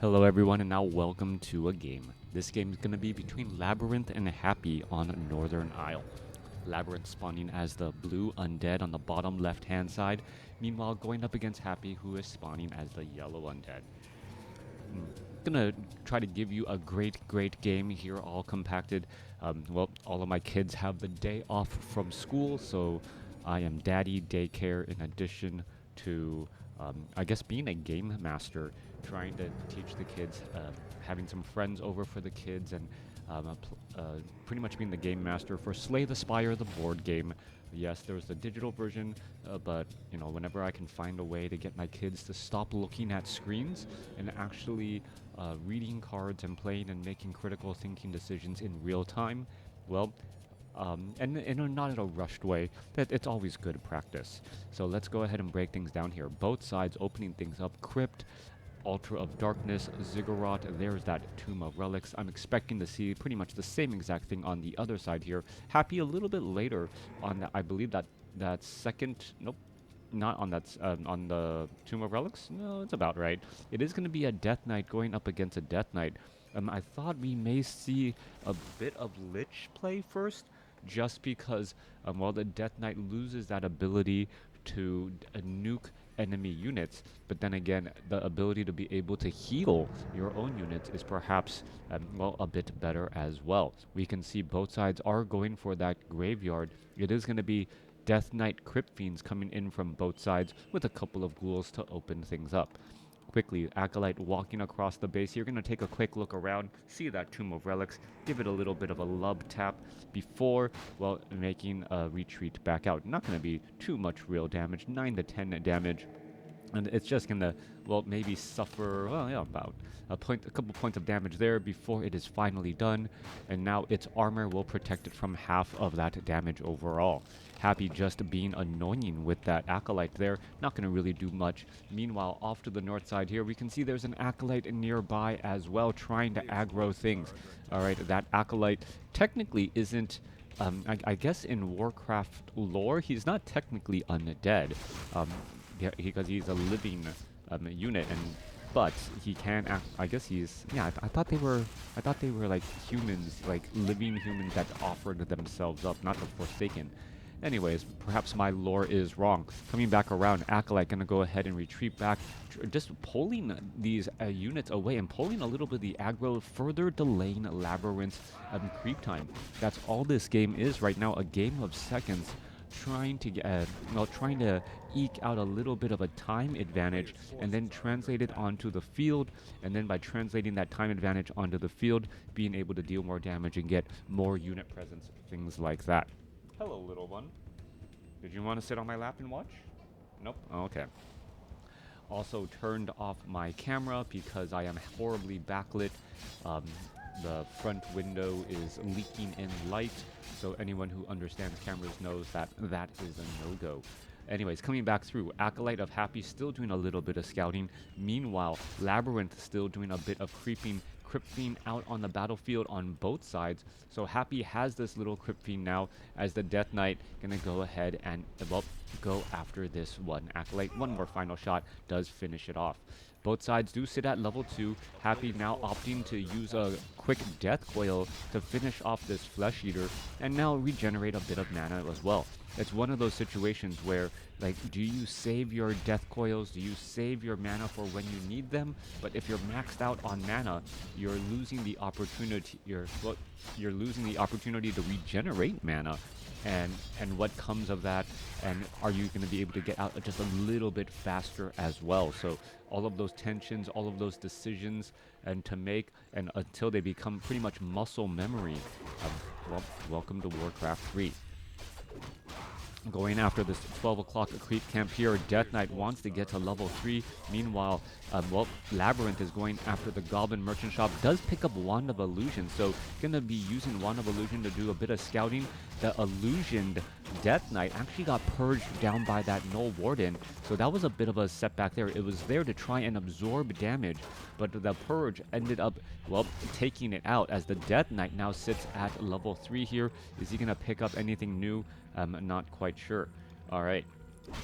Hello everyone, and now welcome to a game. This game is going to be between LabyRinth and Happy on Northern Isle. LabyRinth spawning as the blue undead on the bottom left hand side, meanwhile going up against Happy, who is spawning as the yellow undead. Gonna try to give you a great game here, all compacted. All of my kids have the day off from school, so I am daddy daycare in addition to, I guess, being a game master, trying to teach the kids, having some friends over for the kids, and pretty much being the game master for Slay the Spire, the board game. Yes, there's the digital version, but whenever I can find a way to get my kids to stop looking at screens and actually reading cards and playing and making critical thinking decisions in real time, well, and not in a rushed way, that it's always good practice. So let's go ahead and break things down here. Both sides opening things up. Crypt, Altar of Darkness, Ziggurat, there's that Tomb of Relics. I'm expecting to see pretty much the same exact thing on the other side here. Happy a little bit later on that, I believe that second, nope, not on that, on the Tomb of Relics? No, it's about right. It is going to be a Death Knight going up against a Death Knight. I thought we may see a bit of Lich play first, just because, while the Death Knight loses that ability to nuke enemy units, but then again, the ability to be able to heal your own units is perhaps, a bit better as well. We can see both sides are going for that graveyard. It is going to be Death Knight Crypt Fiends coming in from both sides with a couple of ghouls to open things up. Quickly, Acolyte walking across the base. You're going to take a quick look around, see that Tomb of Relics, give it a little bit of a lub tap before, making a retreat back out. Not going to be too much real damage, 9 to 10 damage. And it's just going to, maybe suffer, about a couple points of damage there before it is finally done. And now its armor will protect it from half of that damage overall. Happy just being annoying with that Acolyte there, not going to really do much. Meanwhile, off to the north side here, we can see there's an Acolyte nearby as well, trying to aggro things. Alright, that Acolyte technically isn't, I guess in WarCraft lore, he's not technically undead. Because he's a living unit, but he can act. I guess he's. Yeah, I thought they were like humans, like living humans that offered themselves up, not the Forsaken. Anyways, perhaps my lore is wrong. Coming back around, Acolyte gonna go ahead and retreat back, just pulling these units away and pulling a little bit of the aggro, further delaying LabyRinth's creep time. That's all this game is right now, a game of seconds, trying to eke out a little bit of a time advantage and then translate it onto the field, and then by translating that time advantage onto the field, being able to deal more damage and get more unit presence, things like that. Hello, little one. Did you want to sit on my lap and watch? Nope. Okay. Also turned off my camera because I am horribly backlit. The front window is leaking in light, so anyone who understands cameras knows that that is a no-go. Anyways, coming back through, Acolyte of Happy still doing a little bit of scouting. Meanwhile, LabyRinth still doing a bit of creeping, Crypt Fiend out on the battlefield on both sides. So Happy has this little Crypt Fiend now, as the Death Knight gonna go ahead and go after this one. Acolyte, one more final shot, does finish it off. Both sides do sit at level 2. Happy now opting to use a quick Death Coil to finish off this Flesh Eater, and now regenerate a bit of mana as well. It's one of those situations where, like, do you save your Death Coils? Do you save your mana for when you need them? But if you're maxed out on mana, you're losing the opportunity. You're losing the opportunity to regenerate mana. And what comes of that, and are you going to be able to get out just a little bit faster as well? So all of those tensions, all of those decisions and to make, and until they become pretty much muscle memory. Welcome to WarCraft 3. Going after this 12 o'clock creep camp here, Death Knight wants to get to level 3. Meanwhile, LabyRinth is going after the Goblin Merchant Shop. Does pick up Wand of Illusion, so gonna be using Wand of Illusion to do a bit of scouting. The illusioned Death Knight actually got purged down by that Null Warden, so that was a bit of a setback there. It was there to try and absorb damage, but the purge ended up, taking it out, as the Death Knight now sits at level 3 here. Is he gonna pick up anything new? I'm not quite sure. Alright,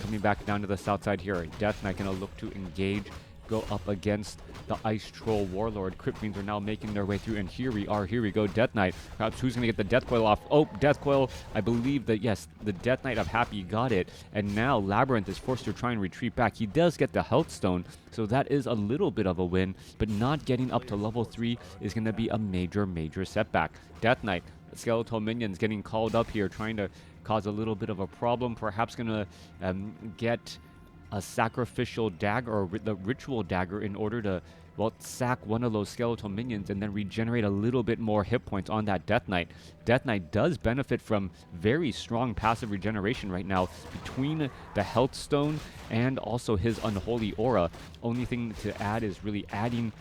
coming back down to the south side here, Death Knight gonna look to engage go up against the Ice Troll Warlord. Crypt Fiends are now making their way through, and here we are. Here we go. Death Knight. Perhaps who's going to get the Death Coil off? Oh, Death Coil. I believe that, yes, the Death Knight of Happy got it, and now LabyRinth is forced to try and retreat back. He does get the Health Stone, so that is a little bit of a win, but not getting up to level 3 is going to be a major setback. Death Knight, skeletal minions getting called up here, trying to cause a little bit of a problem. Perhaps going to get a sacrificial dagger or the ritual dagger in order to, well, sack one of those skeletal minions and then regenerate a little bit more hit points on that Death Knight. Death Knight does benefit from very strong passive regeneration right now between the Health Stone and also his Unholy Aura. Only thing to add is really adding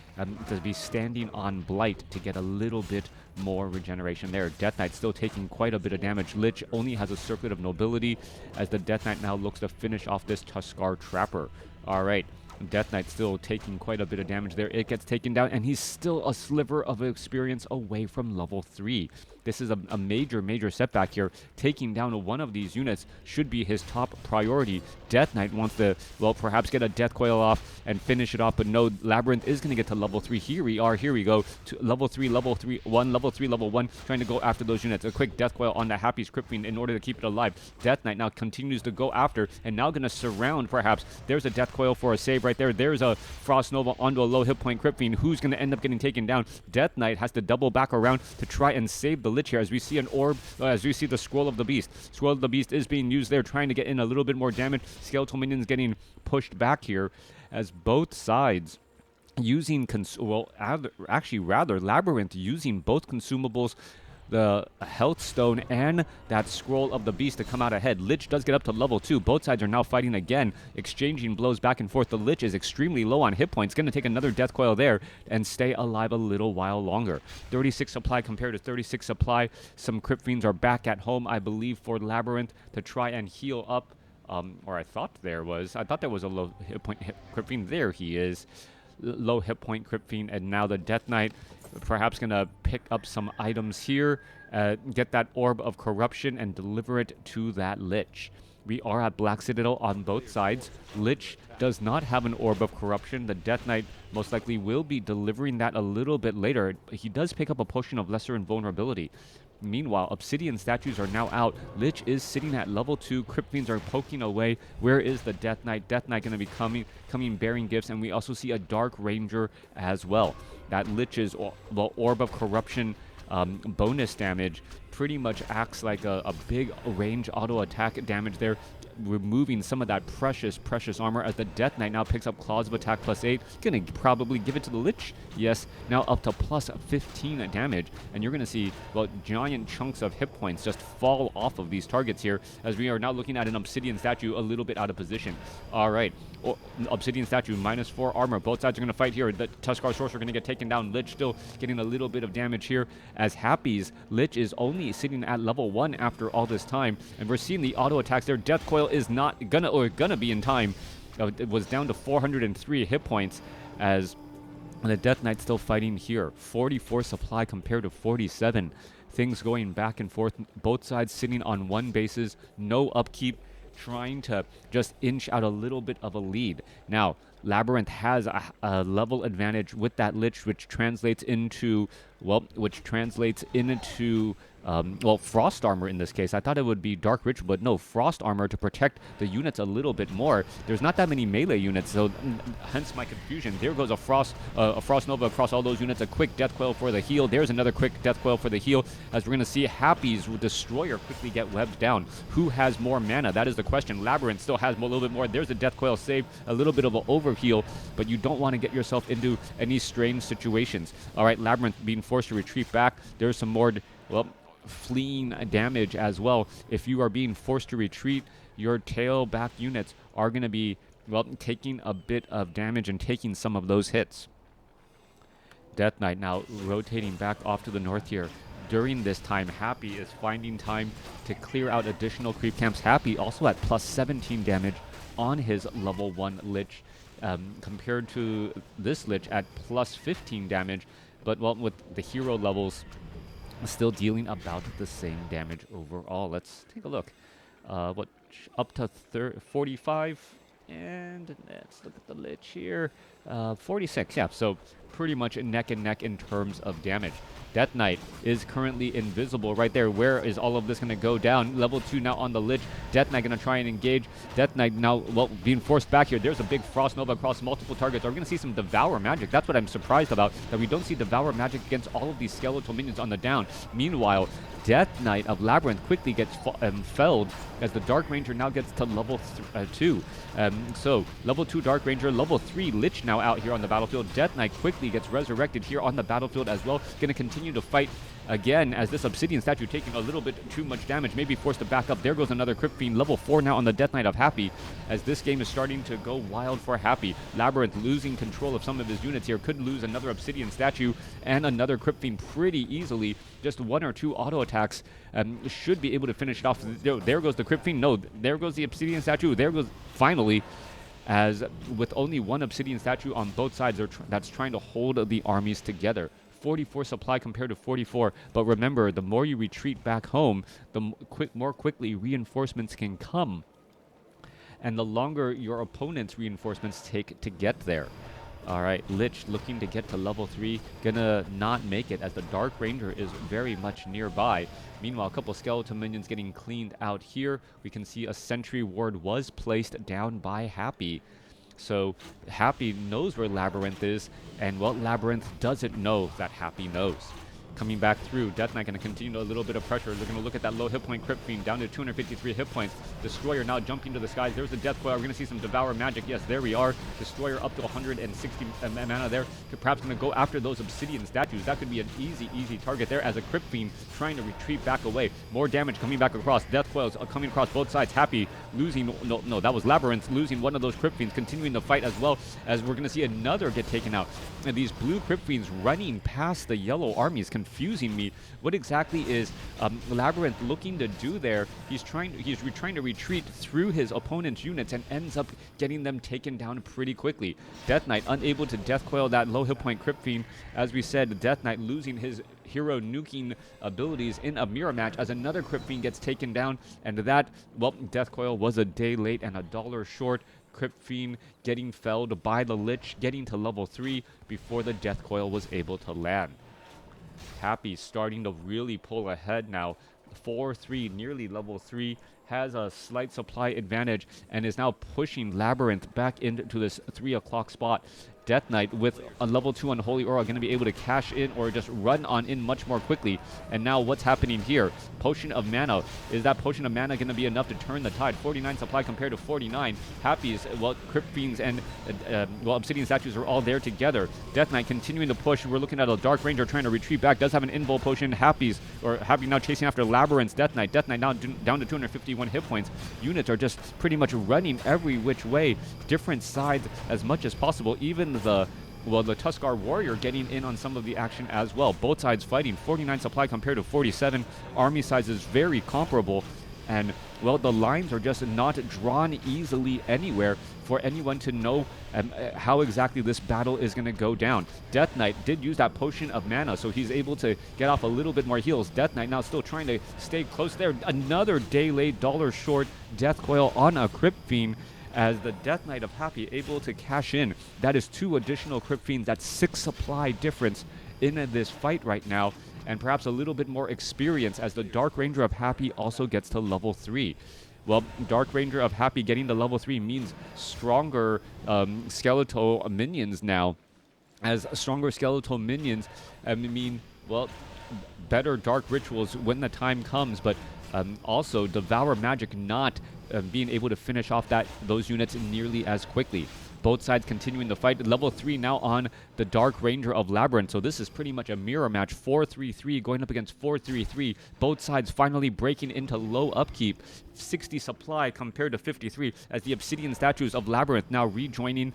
to be standing on Blight to get a little bit more regeneration there. Death Knight still taking quite a bit of damage. Lich only has a Circlet of Nobility as the Death Knight now looks to finish off this Tuskar Trapper. Alright, Death Knight still taking quite a bit of damage there. It gets taken down, and he's still a sliver of experience away from level 3. This is a major setback here. Taking down one of these units should be his top priority. Death Knight wants to, well, perhaps get a Death Coil off and finish it off, but no, LabyRinth is going to get to level 3. Here we are, here we go. To level 3, level 3, 1, level 3, level 1, trying to go after those units. A quick Death Coil on the Happy Crypt Fiend in order to keep it alive. Death Knight now continues to go after, and now going to surround, perhaps. There's a Death Coil for a save right there. There's a Frost Nova onto a low hit point Crypt Fiend. Who's going to end up getting taken down? Death Knight has to double back around to try and save the Lich here, as we see an orb, as we see the Scroll of the Beast. Scroll of the Beast is being used there, trying to get in a little bit more damage. Skeletal minions getting pushed back here, as both sides using, LabyRinth using both consumables, the Health Stone and that Scroll of the Beast, to come out ahead. Lich does get up to level 2. Both sides are now fighting again, exchanging blows back and forth. The Lich is extremely low on hit points. Going to take another Death Coil there and stay alive a little while longer. 36 supply compared to 36 supply. Some Crypt Fiends are back at home, I believe, for LabyRinth to try and heal up. I thought there was a low hit point Crypt Fiend. There he is. Low hit point Crypt Fiend, and now the Death Knight perhaps going to pick up some items here, get that Orb of Corruption and deliver it to that Lich. We are at Black Citadel on both sides. Lich does not have an Orb of Corruption. The Death Knight most likely will be delivering that a little bit later. He does pick up a Potion of Lesser Invulnerability. Meanwhile, Obsidian statues are now out. Lich is sitting at level 2. Crypt Fiends are poking away. Where is the Death Knight? Death Knight going to be coming bearing gifts, and we also see a Dark Ranger as well. That Lich's the Orb of Corruption bonus damage pretty much acts like a big range auto attack damage there, removing some of that precious armor, as the Death Knight now picks up Claws of Attack +8. Gonna probably give it to the Lich. Yes, now up to +15 damage, and you're gonna see, well, giant chunks of hit points just fall off of these targets here, as we are now looking at an Obsidian statue a little bit out of position. All right, Obsidian statue -4 armor. Both sides are gonna fight here. The Tuskar Sorcerer gonna get taken down. Lich still getting a little bit of damage here, as Happy's Lich is only sitting at level 1 after all this time, and we're seeing the auto attacks there. Death Coil is not gonna be in time. It was down to 403 hit points, as the Death Knight still fighting here. 44 supply compared to 47. Things going back and forth. Both sides sitting on 1 bases, no upkeep, trying to just inch out a little bit of a lead. Now, LabyRinth has a level advantage with that Lich, which translates into, Frost Armor in this case. I thought it would be Dark Ritual, but no, Frost Armor to protect the units a little bit more. There's not that many melee units, so hence my confusion. There goes a Frost Nova across all those units. A quick Death Coil for the heal. There's another quick Death Coil for the heal, as we're going to see Happy's Destroyer quickly get webbed down. Who has more mana? That is the question. LabyRinth still has a little bit more. There's a Death Coil save, a little bit of an overheal, but you don't want to get yourself into any strange situations. All right, LabyRinth being forced to retreat back. There's some more, fleeing damage as well. If you are being forced to retreat, your tailback units are going to be, taking a bit of damage and taking some of those hits. Death Knight now rotating back off to the north here. During this time, Happy is finding time to clear out additional creep camps. Happy also at +17 damage on his level 1 Lich, compared to this Lich at +15 damage, but with the hero levels still dealing about the same damage overall. Let's take a look. Up to 45? And let's look at the Lich here. 46, yeah, so pretty much neck and neck in terms of damage. Death Knight is currently invisible right there. Where is all of this going to go down? Level 2 now on the Lich. Death Knight going to try and engage. Death Knight now, well, being forced back here. There's a big Frost Nova across multiple targets. Are we going to see some Devour Magic? That's what I'm surprised about, that we don't see Devour Magic against all of these skeletal minions on the down. Meanwhile, Death Knight of LabyRinth quickly gets felled as the Dark Ranger now gets to level 2. So, level 2 Dark Ranger, level 3 Lich now out here on the battlefield. Death Knight quickly gets resurrected here on the battlefield as well. Going to continue to fight again as this Obsidian statue taking a little bit too much damage, maybe forced to back up. There goes another Crypt Fiend, level 4 now on the Death Knight of Happy, as this game is starting to go wild for Happy. LabyRinth losing control of some of his units here, could lose another Obsidian statue and another Crypt Fiend pretty easily. Just 1 or 2 auto attacks should be able to finish it off. There goes the Crypt Fiend, no, there goes the Obsidian statue, there goes finally, as with only 1 Obsidian statue on both sides that's trying to hold the armies together. 44 supply compared to 44, but remember, the more you retreat back home, the more quickly reinforcements can come, and the longer your opponent's reinforcements take to get there. All right, Lich looking to get to level 3, gonna not make it as the Dark Ranger is very much nearby. Meanwhile, a couple skeleton minions getting cleaned out here. We can see a sentry ward was placed down by Happy. So Happy knows where LabyRinth is, and what LabyRinth doesn't know that Happy knows. Coming back through, Death Knight going to continue a little bit of pressure. They're going to look at that low hit point Crypt Fiend down to 253 hit points. Destroyer now jumping to the skies. There's the Death Coil. We're going to see some Devour Magic. Yes, there we are. Destroyer up to 160 mana there. Perhaps going to go after those Obsidian statues. That could be an easy target there as a Crypt Fiend trying to retreat back away. More damage coming back across. Death Coils coming across both sides. Happy losing, no, that was LabyRinth losing one of those Crypt Fiends, continuing the fight as well, as we're going to see another get taken out. And these blue Crypt Fiends running past the yellow armies, confusing me. What exactly is LabyRinth looking to do there? He's trying to retreat through his opponent's units and ends up getting them taken down pretty quickly. Death Knight unable to death coil that low hit point Crypt Fiend. As we said, Death Knight losing his hero nuking abilities in a mirror match as another Crypt Fiend gets taken down, and that, well, death coil was a day late and $1 short. Crypt Fiend getting felled by the Lich, getting to level 3 before the death coil was able to land. Happy starting to really pull ahead now. 4-3, nearly level 3, has a slight supply advantage and is now pushing LabyRinth back into this 3 o'clock spot. Death Knight with a level 2 Unholy Aura going to be able to cash in or just run on in much more quickly. And now what's happening here? Potion of Mana. Is that Potion of Mana going to be enough to turn the tide? 49 supply compared to 49. Happy's, well, Crypt Fiends and, Obsidian Statues are all there together. Death Knight continuing to push. We're looking at a Dark Ranger trying to retreat back. Does have an Invul Potion. Happy now chasing after LabyRinth's Death Knight. Death Knight now down to 251 hit points. Units are just pretty much running every which way. Different sides as much as possible. Even the Tuskar Warrior getting in on some of the action as well. Both sides fighting. 49 supply compared to 47. Army size is very comparable. And, well, the lines are just not drawn easily anywhere for anyone to know how exactly this battle is going to go down. Death Knight did use that Potion of Mana, so he's able to get off a little bit more heals. Death Knight now still trying to stay close there. Another day late $1 short Death Coil on a Crypt Fiend, as the Death Knight of Happy able to cash in. That is 2 additional Crypt Fiends. That's 6 supply difference in this fight right now, and perhaps a little bit more experience as the Dark Ranger of Happy also gets to level 3. Well, Dark Ranger of Happy getting to level 3 means stronger skeletal minions now, as stronger skeletal minions mean, well, better dark rituals when the time comes, but also Devour Magic not being able to finish off those units nearly as quickly. Both sides continuing the fight. Level 3 now on the Dark Ranger of LabyRinth. So this is pretty much a mirror match. 4-3-3 going up against 4-3-3. Both sides finally breaking into low upkeep. 60 supply compared to 53 as the Obsidian Statues of LabyRinth now rejoining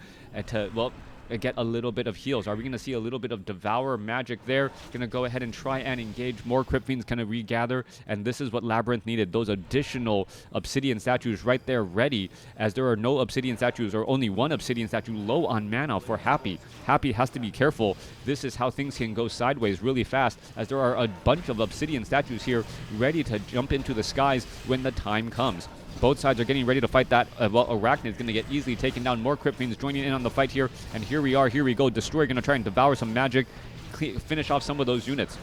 to, well, get a little bit of heals. Are we going to see a little bit of Devour Magic there? Going to go ahead and try and engage. More Crypt Fiends kind of regather, and this is what LabyRinth needed. Those additional Obsidian Statues right there ready, as there are no Obsidian Statues or only 1 Obsidian Statue low on mana for Happy. Happy has to be careful. This is how things can go sideways really fast, as there are a bunch of Obsidian Statues here ready to jump into the skies when the time comes. Both sides are getting ready to fight that. Well, Arachnid is going to get easily taken down. More Crypt Fiends joining in on the fight here. And here we are. Here we go. Destroyer going to try and devour some magic. Finish off some of those units.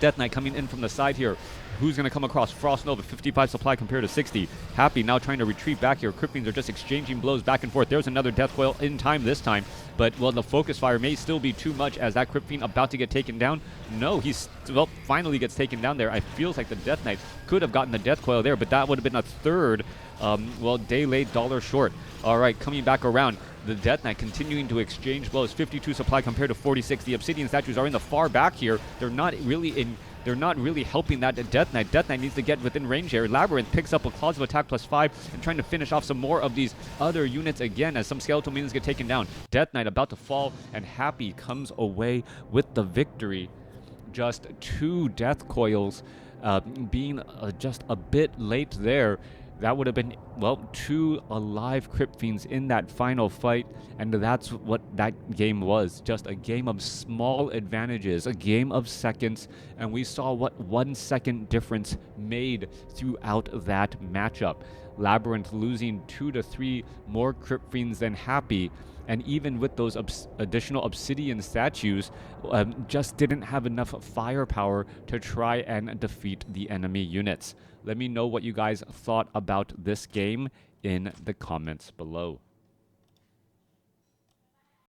Death Knight coming in from the side here. Who's going to come across? Frost Nova, 55 supply compared to 60. Happy now trying to retreat back here. Crypt Fiends are just exchanging blows back and forth. There's another Death Coil in time this time. But, well, the focus fire may still be too much as that Crypt Fiend about to get taken down. No, he's, well, finally gets taken down there. I feels like the Death Knight could have gotten the Death Coil there, but that would have been a third, well, day late, dollar short. All right, coming back around. The Death Knight continuing to exchange blows. 52 supply compared to 46. The Obsidian statues are in the far back here. They're not really helping that Death Knight. Death Knight needs to get within range here. LabyRinth picks up a Claws of Attack +5 and trying to finish off some more of these other units again as some Skeletal Minions get taken down. Death Knight about to fall, and Happy comes away with the victory. Just 2 Death Coils being just a bit late there. That would have been, well, 2 alive Crypt Fiends in that final fight, and that's what that game was. Just a game of small advantages, a game of seconds, and we saw what 1 second difference made throughout that matchup. LabyRinth losing 2 to 3 more Crypt Fiends than Happy, and even with those additional Obsidian statues, just didn't have enough firepower to try and defeat the enemy units. Let me know what you guys thought about this game in the comments below.